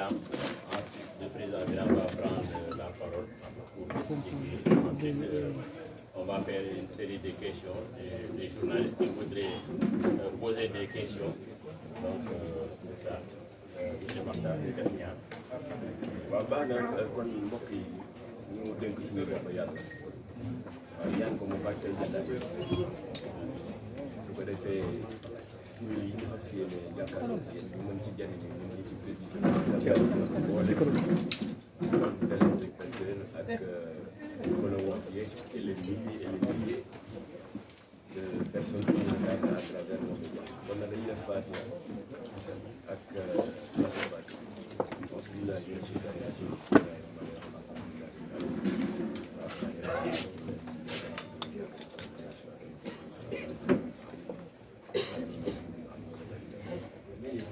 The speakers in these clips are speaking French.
Biram. Ensuite, le président Biram va prendre la parole pour expliquer. Ensuite, on va faire une série de questions des journalistes qui voudraient poser des questions. Donc, c'est ça. Je partage les questions. kon mbokk yi ñu dénk suñu bopp yàlla waaye ñaan ko mu barkeel jotaay su ko defee suñu yi ñu fas yéene jàkkaarloo yéen ñu mën ci jariñu ñu ngi ci président téléspectateur ak followers yeeg et les milliers de personnes qui nous regardent à travers nos médias kon nag dañuy def Fatiha ak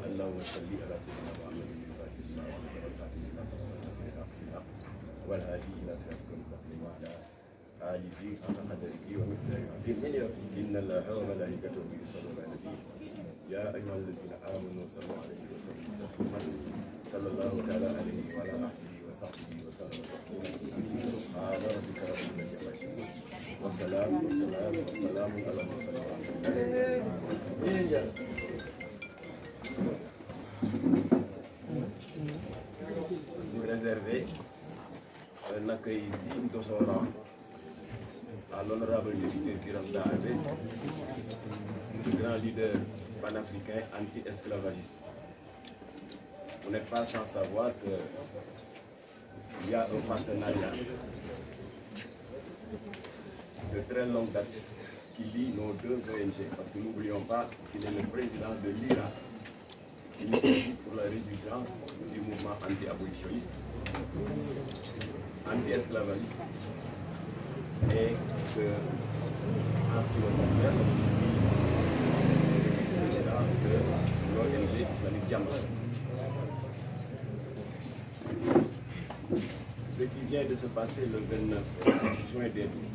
اللهم صل على سيدنا محمد الفاتح والهادي الى صراطك المستقيم وعلى آله حق قدره ومقداره العظيم إن الله وملائكته يصلون على النبي يا أيها الذين آمنوا صلوا عليه وسلموا تسليما صلى الله تعالى عليه وعلى آله وصحبه وسلم سبحان ربك رب العزة عما يصفون والسلام على المرسلين. Nous réserver un accueil digne de son rang à l'honorable député Biram Dahambé, le grand leader panafricain anti-esclavagiste. Vous n'êtes pas sans savoir qu'il y a un partenariat de très longue date qui lie nos deux ONG, parce que n'oublions pas qu'il est le président de l'IRA, Initiative pour la résistance du mouvement anti-abolitionniste, anti-esclavagiste, et que, en ce qui me concerne, je suis président de l'ONG islamique Jamra. Ce qui vient de se passer le 29 juin dernier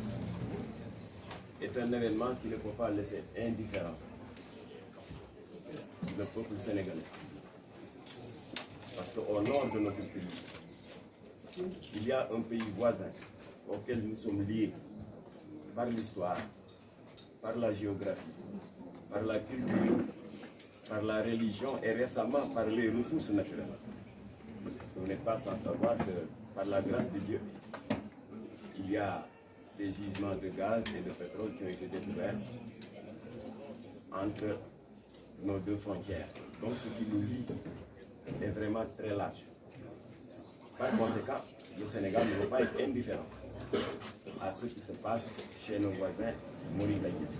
est un événement qui ne peut pas laisser indifférent le peuple sénégalais. Parce qu'au nord de notre pays, il y a un pays voisin auquel nous sommes liés par l'histoire, par la géographie, par la culture, par la religion et récemment par les ressources naturelles. Parce que vous n'êtes pas sans savoir que par la grâce de Dieu, il y a des gisements de gaz et de pétrole qui ont été découverts entre nos deux frontières. Donc ce qui nous lie est vraiment très large. Par conséquent, le Sénégal ne peut pas être indifférent à ce qui se passe chez nos voisins mauritaniens.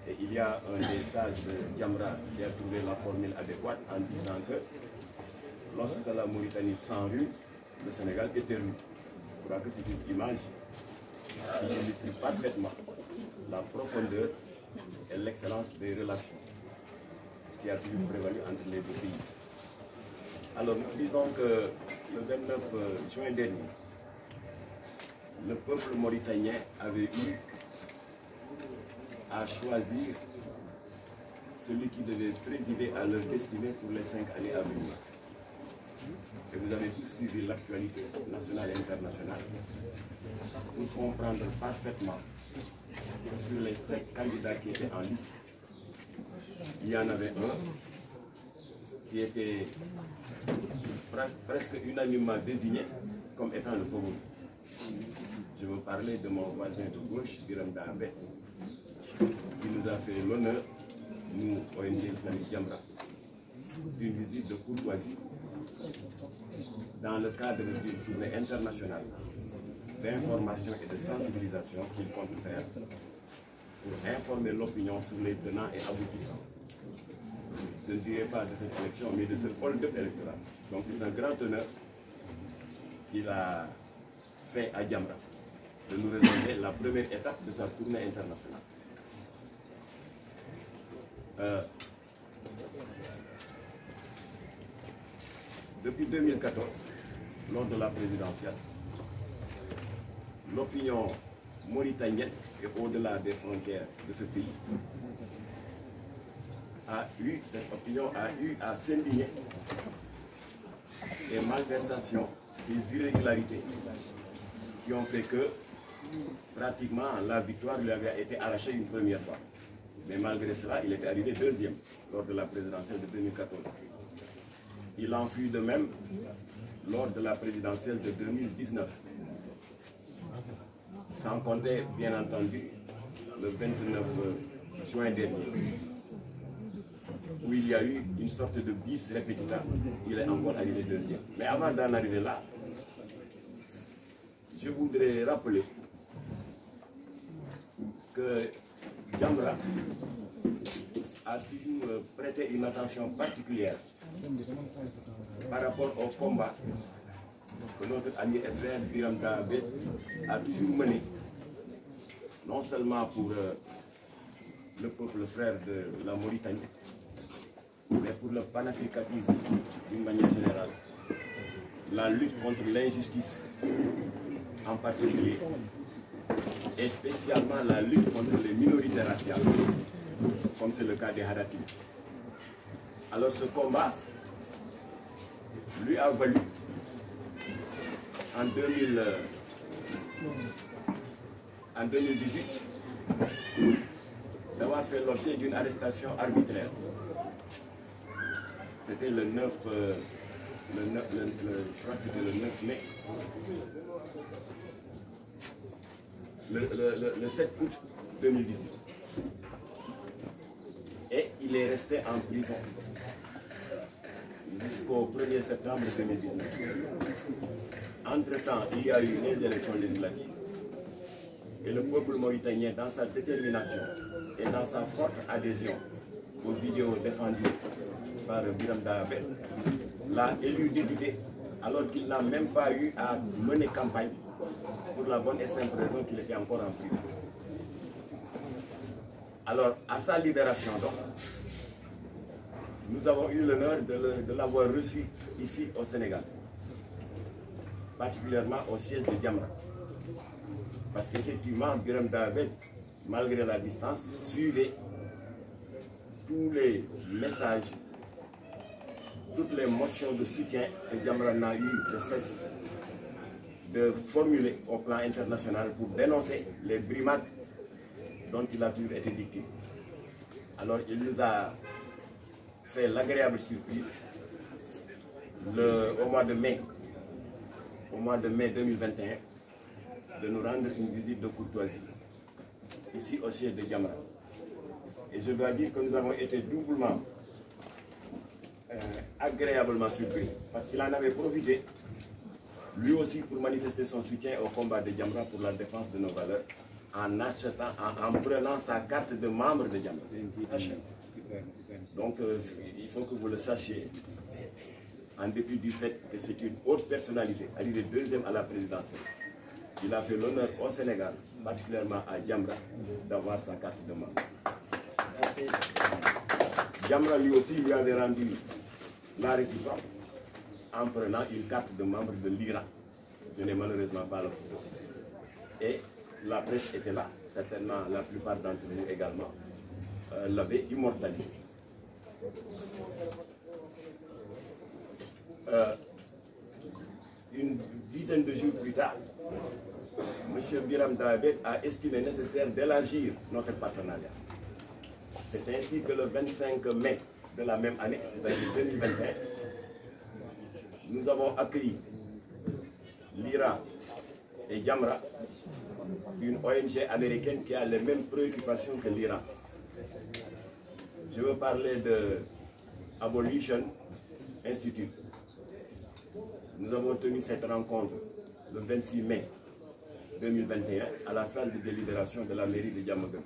Et il y a un des sages de Jamra qui a trouvé la formule adéquate en disant que lorsque la Mauritanie s'enrhume, le Sénégal éternue. Je crois que c'est une image qui illustre parfaitement la profondeur et l'excellence des relations qui a toujours prévalu entre les deux pays. Alors nous disons que le 29 juin dernier, le peuple mauritanien avait eu à choisir celui qui devait présider à leur destinée pour les 5 années à venir. Et vous avez tous suivi l'actualité nationale et internationale pour comprendre parfaitement que sur les 5 candidats qui étaient en liste, il y en avait un qui était presque unanimement désigné comme étant le favori. Je veux parler de mon voisin de gauche, Biram Dahambé, qui nous a fait l'honneur, nous, ONG Islamique Jamra, d'une visite de courtoisie dans le cadre d'une tournée internationale d'information et de sensibilisation qu'il compte faire pour informer l'opinion sur les tenants et aboutissants. Je ne dirais pas de cette élection, mais de ce hold-up électoral. Donc c'est un grand honneur qu'il a fait à Jamra, de nous réserver la première étape de sa tournée internationale. Depuis 2014, lors de la présidentielle, l'opinion mauritanienne et au-delà des frontières de ce pays cette opinion a eu à s'indigner des malversations, des irrégularités qui ont fait que pratiquement la victoire lui avait été arrachée une première fois. Mais malgré cela, il était arrivé deuxième lors de la présidentielle de 2014. Il en fut de même lors de la présidentielle de 2019. Sans compter, bien entendu, le 29 juin dernier, où il y a eu une sorte de bis répétita, il est encore arrivé deuxième. Mais avant d'en arriver là, je voudrais rappeler que Jamra a toujours prêté une attention particulière par rapport au combat que notre ami et frère Biram Dahabé a toujours mené, non seulement pour le peuple frère de la Mauritanie, mais pour le panafricanisme d'une manière générale, la lutte contre l'injustice en particulier, et spécialement la lutte contre les minorités raciales, comme c'est le cas des Haratis. Alors ce combat lui a valu en 2018 d'avoir fait l'objet d'une arrestation arbitraire. C'était le 9 mai. Le 7 août 2018. Et il est resté en prison jusqu'au 1er septembre 2019. Entre-temps, il y a eu les élections législatives et le peuple mauritanien, dans sa détermination et dans sa forte adhésion aux idéaux défendus par Biram Dahabé, l'a élu député alors qu'il n'a même pas eu à mener campagne pour la bonne et simple raison qu'il était encore en prison. Alors, à sa libération, donc, nous avons eu l'honneur de l'avoir reçu ici au Sénégal, particulièrement au siège de Jamra. Parce qu'effectivement, Biram Dahabé, malgré la distance, suivait tous les messages, toutes les motions de soutien que Jamra n'a eu de cesse de formuler au plan international pour dénoncer les brimades dont il a toujours été victime. Alors il nous a fait l'agréable surprise au mois de mai 2021 de nous rendre une visite de courtoisie ici au siège de Jamra. Et je dois dire que nous avons été doublement agréablement surpris parce qu'il en avait profité lui aussi pour manifester son soutien au combat de Jamra pour la défense de nos valeurs en prenant sa carte de membre de Jamra. Donc il faut que vous le sachiez, en dépit du fait que c'est une haute personnalité, arrivée deuxième à la présidentielle. Il a fait l'honneur au Sénégal, particulièrement à Jamra, d'avoir sa carte de membre. Jamra lui aussi lui avait rendu la réciproque en prenant une carte de membre de l'IRA. Je n'ai malheureusement pas le photo. Et la presse était là, certainement la plupart d'entre vous également l'avaient immortalisé. Une dizaine de jours plus tard, M. Biram Dahabé a estimé nécessaire d'élargir notre partenariat. C'est ainsi que le 25 mai de la même année, c'est-à-dire 2021, nous avons accueilli l'IRA et Jamra, une ONG américaine qui a les mêmes préoccupations que l'IRA. Je veux parler de Abolition Institute. Nous avons tenu cette rencontre le 26 mai 2021 à la salle de délibération de la mairie de Diamaguène.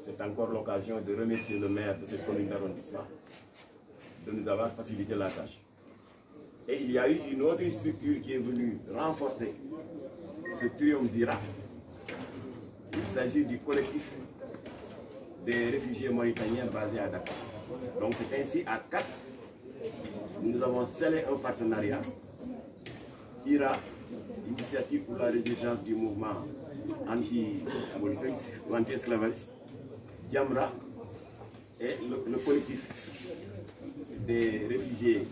C'est encore l'occasion de remercier le maire de cette commune d'arrondissement de nous avoir facilité la tâche. Et il y a eu une autre structure qui est venue renforcer ce triumvirat. Il s'agit du collectif des réfugiés mauritaniens basés à Dakar. Donc c'est ainsi à 4, nous avons scellé un partenariat. IRA, Initiative pour la résurgence du mouvement anti-abolitionniste ou anti-esclavagiste, Jamra et le collectif des réfugiés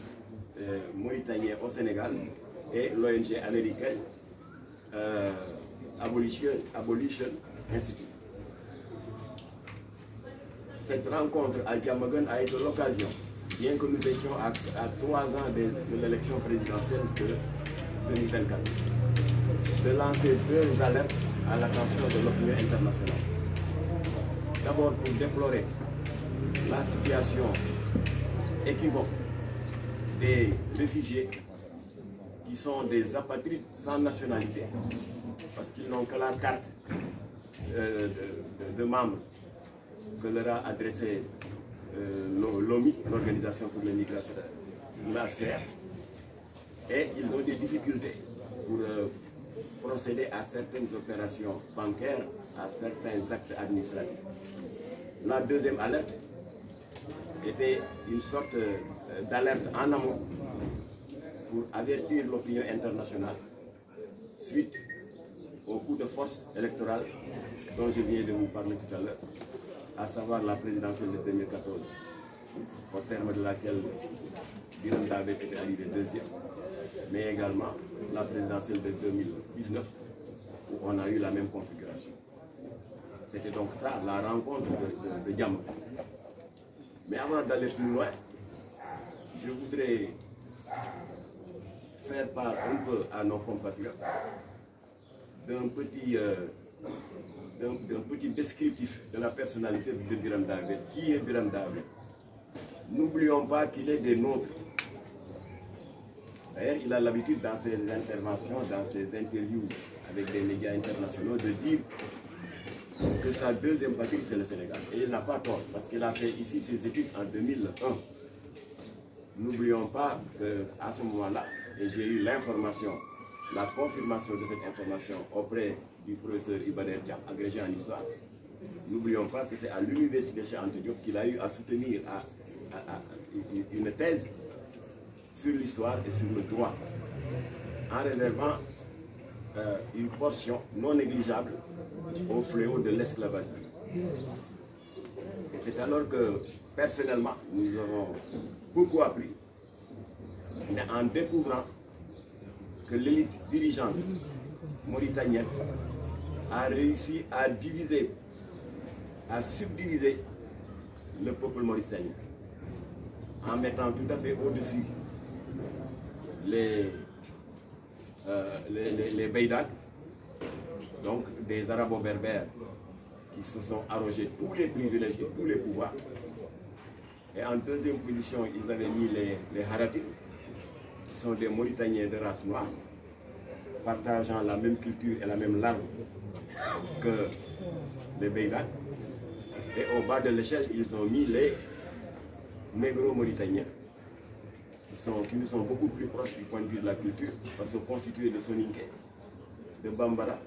mauritaniens au Sénégal et l'ONG américaine Abolition Institute. Cette rencontre à Diamaguène a été l'occasion, bien que nous étions à 3 ans de l'élection présidentielle de 2024, de lancer 2 alertes à l'attention de l'opinion internationale. D'abord pour déplorer la situation équivoque des réfugiés qui sont des apatrides sans nationalité, parce qu'ils n'ont que la carte de membres que leur a adressé l'OMI, l'Organisation pour les migrations, l'ACR, et ils ont des difficultés pour procéder à certaines opérations bancaires, à certains actes administratifs. La deuxième alerte était une sorte d'alerte en amont pour avertir l'opinion internationale suite au coup de force électoral dont je viens de vous parler tout à l'heure, à savoir la présidentielle de 2014, au terme de laquelle Biram Davé était arrivé deuxième, mais également la présidentielle de 2019, où on a eu la même configuration. C'était donc ça, la rencontre de Diamaguène. Mais avant d'aller plus loin, je voudrais faire part un peu à nos compatriotes d'un petit descriptif de la personnalité de Biram Davé. Qui est Biram Davé? N'oublions pas qu'il est des nôtres. D'ailleurs, il a l'habitude dans ses interventions, dans ses interviews avec des médias internationaux, de dire que sa deuxième patrie, c'est le Sénégal. Et il n'a pas tort, parce qu'il a fait ici ses études en 2001. N'oublions pas qu'à ce moment-là, et j'ai eu l'information, la confirmation de cette information auprès du professeur Ibader Thiam, agrégé en histoire. N'oublions pas que c'est à l'université Cheikh Anta Diop qu'il a eu à soutenir une thèse sur l'histoire et sur le droit, en réservant une portion non négligeable au fléau de l'esclavagisme. Et c'est alors que, personnellement, nous avons beaucoup appris en découvrant que l'élite dirigeante mauritanienne a réussi à diviser, à subdiviser le peuple mauritanien, en mettant tout à fait au-dessus les Beïdak, donc des arabo-berbères qui se sont arrogés tous les privilèges et tous les pouvoirs. Et en deuxième position, ils avaient mis les Haratis, qui sont des Mauritaniens de race noire, partageant la même culture et la même langue que les Beïdak. Et au bas de l'échelle, ils ont mis les négro-mauritaniens, qui nous sont beaucoup plus proches du point de vue de la culture, parce que constitués de Soninké, de Bambara,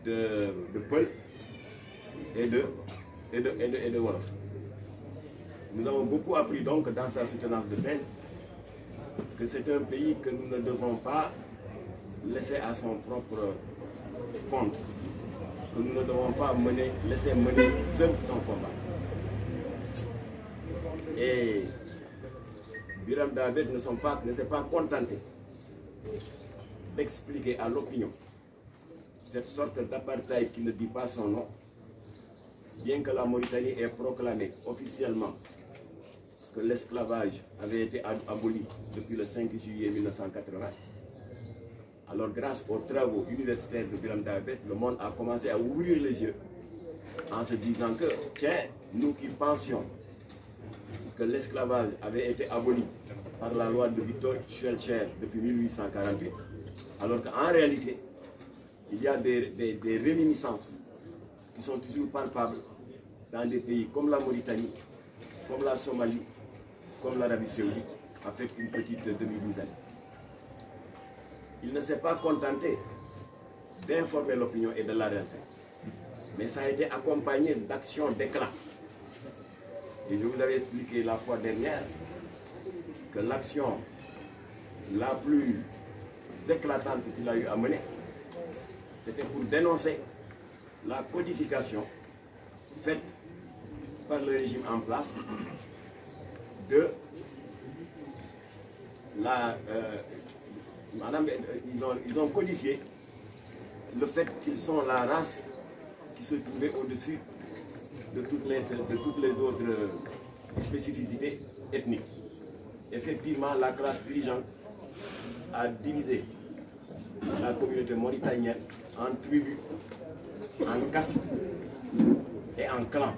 de Peul et de Wolof. Nous avons beaucoup appris donc dans sa soutenance de thèse que c'est un pays que nous ne devons pas laisser à son propre compte, que nous ne devons pas laisser mener seul son combat. Et Biram Davé ne s'est pas contenté d'expliquer à l'opinion cette sorte d'apartheid qui ne dit pas son nom, bien que la Mauritanie ait proclamé officiellement que l'esclavage avait été aboli depuis le 5 juillet 1980. Alors grâce aux travaux universitaires de Biram Davé, le monde a commencé à ouvrir les yeux en se disant que, tiens, nous qui pensions que l'esclavage avait été aboli par la loi de Victor Schœlcher depuis 1848, alors qu'en réalité, il y a des réminiscences qui sont toujours palpables dans des pays comme la Mauritanie, comme la Somalie, comme l'Arabie Saoudite, en fait une petite demi-douzaine. Il ne s'est pas contenté d'informer l'opinion et de l'alerter, mais ça a été accompagné d'actions d'éclat. Et je vous avais expliqué la fois dernière que l'action la plus éclatante qu'il a eu à mener, c'était pour dénoncer la codification faite par le régime en place ils ont codifié le fait qu'ils sont la race qui se trouvait au-dessus de toutes les autres spécificités ethniques. Effectivement, la classe dirigeante a divisé la communauté mauritanienne en tribus, en castes et en clans.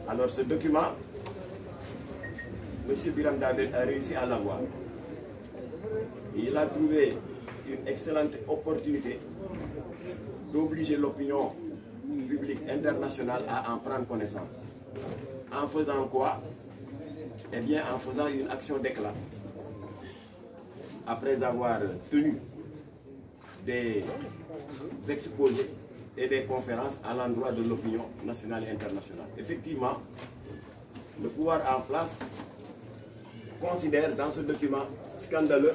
Alors ce document, M. Biram David a réussi à l'avoir. Il a trouvé une excellente opportunité d'obliger l'opinion publique internationale à en prendre connaissance. En faisant quoi? Eh bien, en faisant une action d'éclat. Après avoir tenu des exposés et des conférences à l'endroit de l'opinion nationale et internationale. Effectivement, le pouvoir en place considère dans ce document scandaleux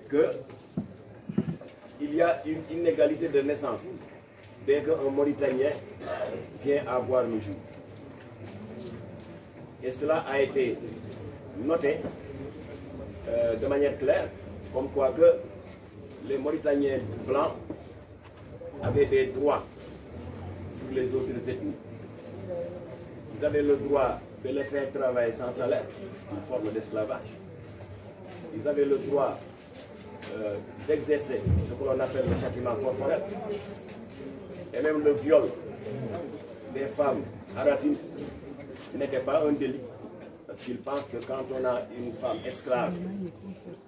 qu'il y a une inégalité de naissance dès qu'un Mauritanien vient à voir le jour. Et cela a été noté de manière claire, comme quoi que les Mauritaniens blancs avaient des droits sur les autres ethnies. Ils avaient le droit de les faire travailler sans salaire, une forme d'esclavage. Ils avaient le droit d'exercer ce que l'on appelle le châtiment corporel. Et même le viol des femmes haratines n'était pas un délit. Parce qu'ils pensent que quand on a une femme esclave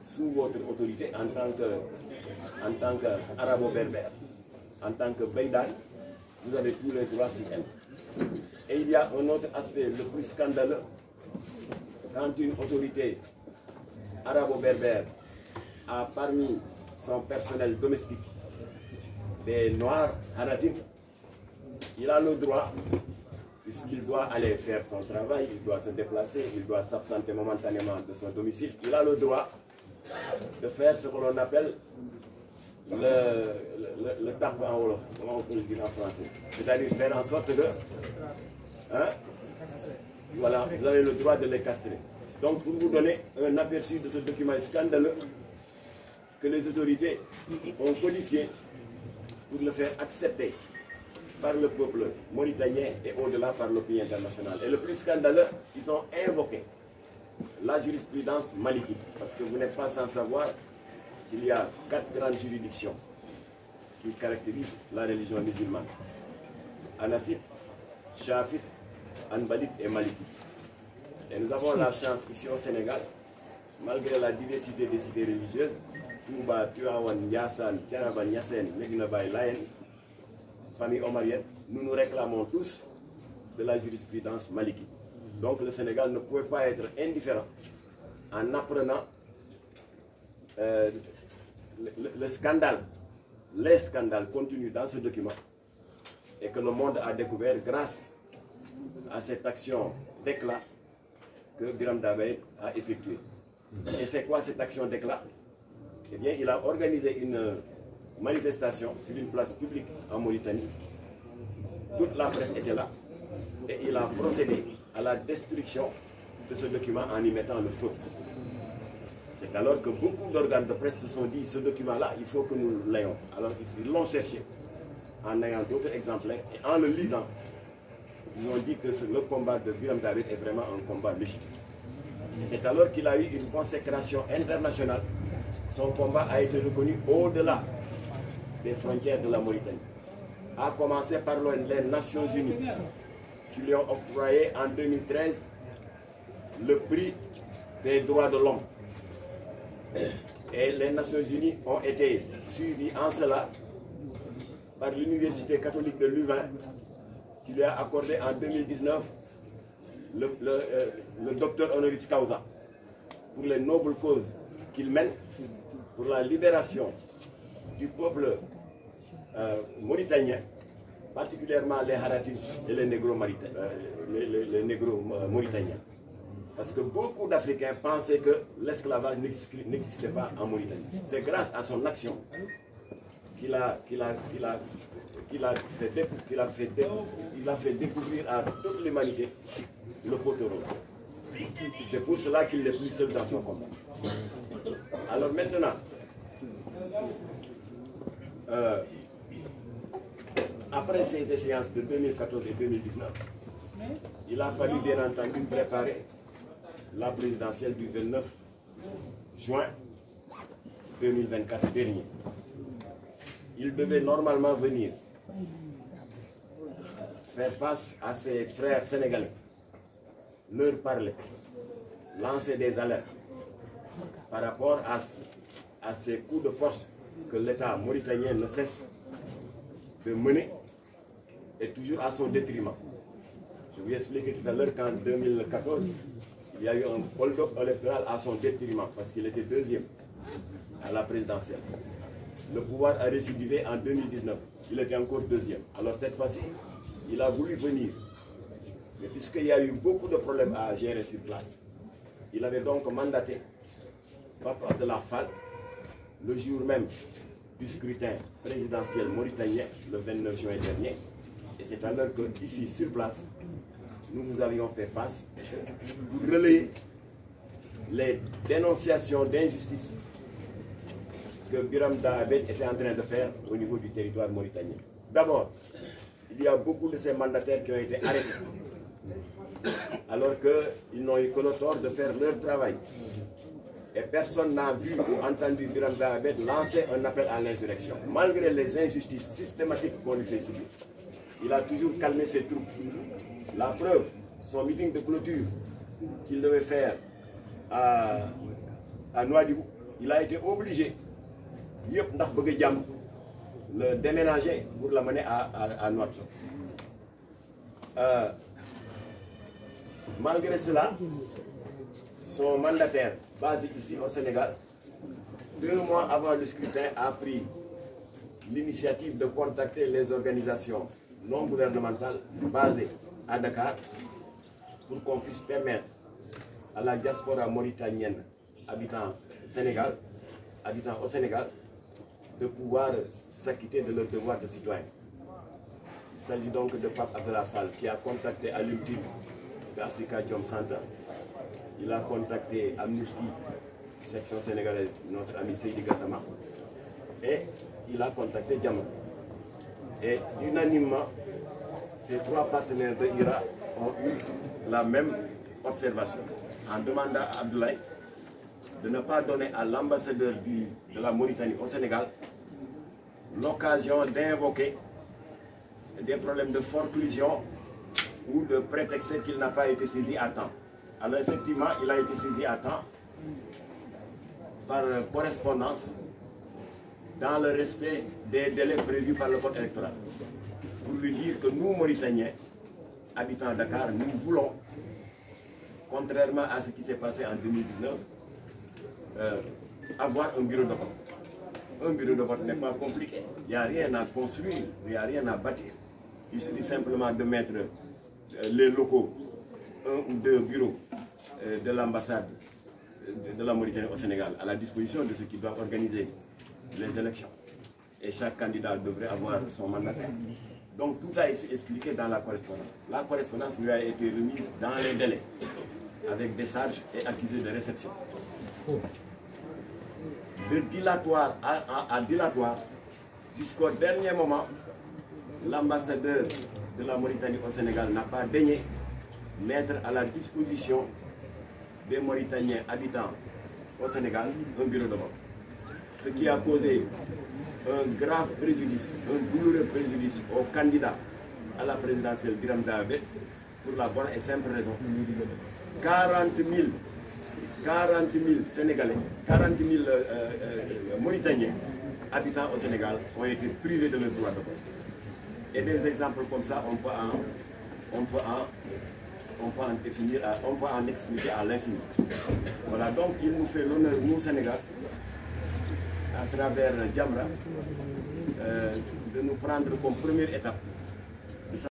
sous votre autorité en tant qu'arabo-berbère, en tant que Beïdan, vous avez tous les droits sur elle. Et il y a un autre aspect le plus scandaleux. Quand une autorité arabo-berbère a parmi son personnel domestique des noirs haratines, il a le droit, puisqu'il doit aller faire son travail, il doit se déplacer, il doit s'absenter momentanément de son domicile, il a le droit de faire ce que l'on appelle le tap en wolof, comment on peut le dire en français. C'est-à-dire faire en sorte de... voilà, vous avez le droit de les castrer. Donc pour vous donner un aperçu de ce document scandaleux que les autorités ont codifié pour le faire accepter par le peuple mauritanien et au-delà par l'opinion internationale. Et le plus scandaleux, ils ont invoqué la jurisprudence malikite. Parce que vous n'êtes pas sans savoir qu'il y a 4 grandes juridictions qui caractérisent la religion musulmane. Hanafite, Shafite, Hanbalite et Malikite. Et nous avons la chance ici au Sénégal, malgré la diversité des cités religieuses, Touba, Tuawan, Yassan, Tianaban, Yassen, Medina Baye, Layen, famille omarienne, nous nous réclamons tous de la jurisprudence malikite. Donc le Sénégal ne pouvait pas être indifférent en apprenant le scandale, les scandales contenus dans ce document et que le monde a découvert grâce à cette action d'éclat que Biram David a effectuée. Et c'est quoi cette action d'éclat? Eh bien, il a organisé une manifestation sur une place publique en Mauritanie. Toute la presse était là et il a procédé à la destruction de ce document en y mettant le feu. C'est alors que beaucoup d'organes de presse se sont dit, ce document-là, il faut que nous l'ayons. Alors ils l'ont cherché en ayant d'autres exemplaires et en le lisant, ils ont dit que le combat de Biram David est vraiment un combat légitime. Et c'est alors qu'il a eu une consécration internationale. Son combat a été reconnu au-delà des frontières de la Mauritanie. A commencer par les Nations Unies qui lui ont octroyé en 2013 le prix des droits de l'homme. Et les Nations Unies ont été suivies en cela par l'Université catholique de Louvain qui lui a accordé en 2019 le docteur honoris causa pour les nobles causes qu'il mène pour la libération du peuple mauritanien, particulièrement les Haratines et les négro-mauritaniens. Parce que beaucoup d'Africains pensaient que l'esclavage n'existait pas en Mauritanie. C'est grâce à son action qu'il a fait découvrir à toute l'humanité le poteau rose. C'est pour cela qu'il n'est plus seul dans son combat. Alors maintenant, après ces échéances de 2014 et 2019, il a fallu bien entendu préparer la présidentielle du 29 juin 2024 dernier. Il devait normalement venir faire face à ses frères sénégalais, leur parler, lancer des alertes par rapport à ces coups de force que l'État mauritanien ne cesse de mener et toujours à son détriment. Je vous ai expliqué tout à l'heure qu'en 2014, il y a eu un hold-up électoral à son détriment parce qu'il était deuxième à la présidentielle. Le pouvoir a récidivé en 2019. Il était encore deuxième. Alors cette fois-ci, il a voulu venir. Mais puisqu'il y a eu beaucoup de problèmes à gérer sur place, il avait donc mandaté Papa de la FAL le jour même du scrutin présidentiel mauritanien, le 29 juin dernier. Et c'est alors que, ici, sur place, nous avions fait face pour relayer les dénonciations d'injustice que Biram Dahabed était en train de faire au niveau du territoire mauritanien. D'abord, il y a beaucoup de ces mandataires qui ont été arrêtés, alors qu'ils n'ont eu que le tort de faire leur travail. Et personne n'a vu ou entendu Biram Dahabed lancer un appel à l'insurrection. Malgré les injustices systématiques qu'on lui fait subir, il a toujours calmé ses troupes. La preuve, son meeting de clôture qu'il devait faire à Nouadhibou, il a été obligé le déménager pour l'amener à Nouadhibou. Malgré cela, son mandataire, basé ici au Sénégal, 2 mois avant le scrutin, a pris l'initiative de contacter les organisations non gouvernementales basées à Dakar pour qu'on puisse permettre à la diaspora mauritanienne habitant au Sénégal, de pouvoir s'acquitter de leur devoir de citoyen. Il s'agit donc de Pape Abdallah Fall qui a contacté Alimtib d'Africa Jom Center. Il a contacté Amnesty, section sénégalaise, notre ami Seydi Gassama, et il a contacté Djamma. Et unanimement, ces 3 partenaires de IRA ont eu la même observation en demandant à Abdoulaye de ne pas donner à l'ambassadeur de la Mauritanie au Sénégal l'occasion d'invoquer des problèmes de forclusion ou de prétexter qu'il n'a pas été saisi à temps. Alors effectivement, il a été saisi à temps par correspondance dans le respect des délais prévus par le code électoral. Pour lui dire que nous, Mauritaniens, habitants de Dakar, nous voulons, contrairement à ce qui s'est passé en 2019, avoir un bureau de vote. Un bureau de vote n'est pas compliqué. Il n'y a rien à construire, il n'y a rien à bâtir. Il suffit simplement de mettre les locaux, 1 ou 2 bureaux de l'ambassade de la Mauritanie au Sénégal à la disposition de ceux qui doivent organiser les élections. Et chaque candidat devrait avoir son mandataire. Donc tout a été expliqué dans la correspondance. La correspondance lui a été remise dans les délais, avec des sages et accusés de réception. De dilatoire à dilatoire, jusqu'au dernier moment, l'ambassadeur de la Mauritanie au Sénégal n'a pas daigné mettre à la disposition des Mauritaniens habitants au Sénégal un bureau de vote. Ce qui a causé un grave préjudice, un douloureux préjudice au candidat à la présidentielle Biram Dahabed pour la bonne et simple raison. 40 000 Sénégalais, 40 000 Mauritaniens habitants au Sénégal ont été privés de leur droit de vote. Et des exemples comme ça, on peut en définir, on peut en expliquer à l'infini. Voilà, donc il nous fait l'honneur, nous, Sénégal, à travers Djamra, de nous prendre comme première étape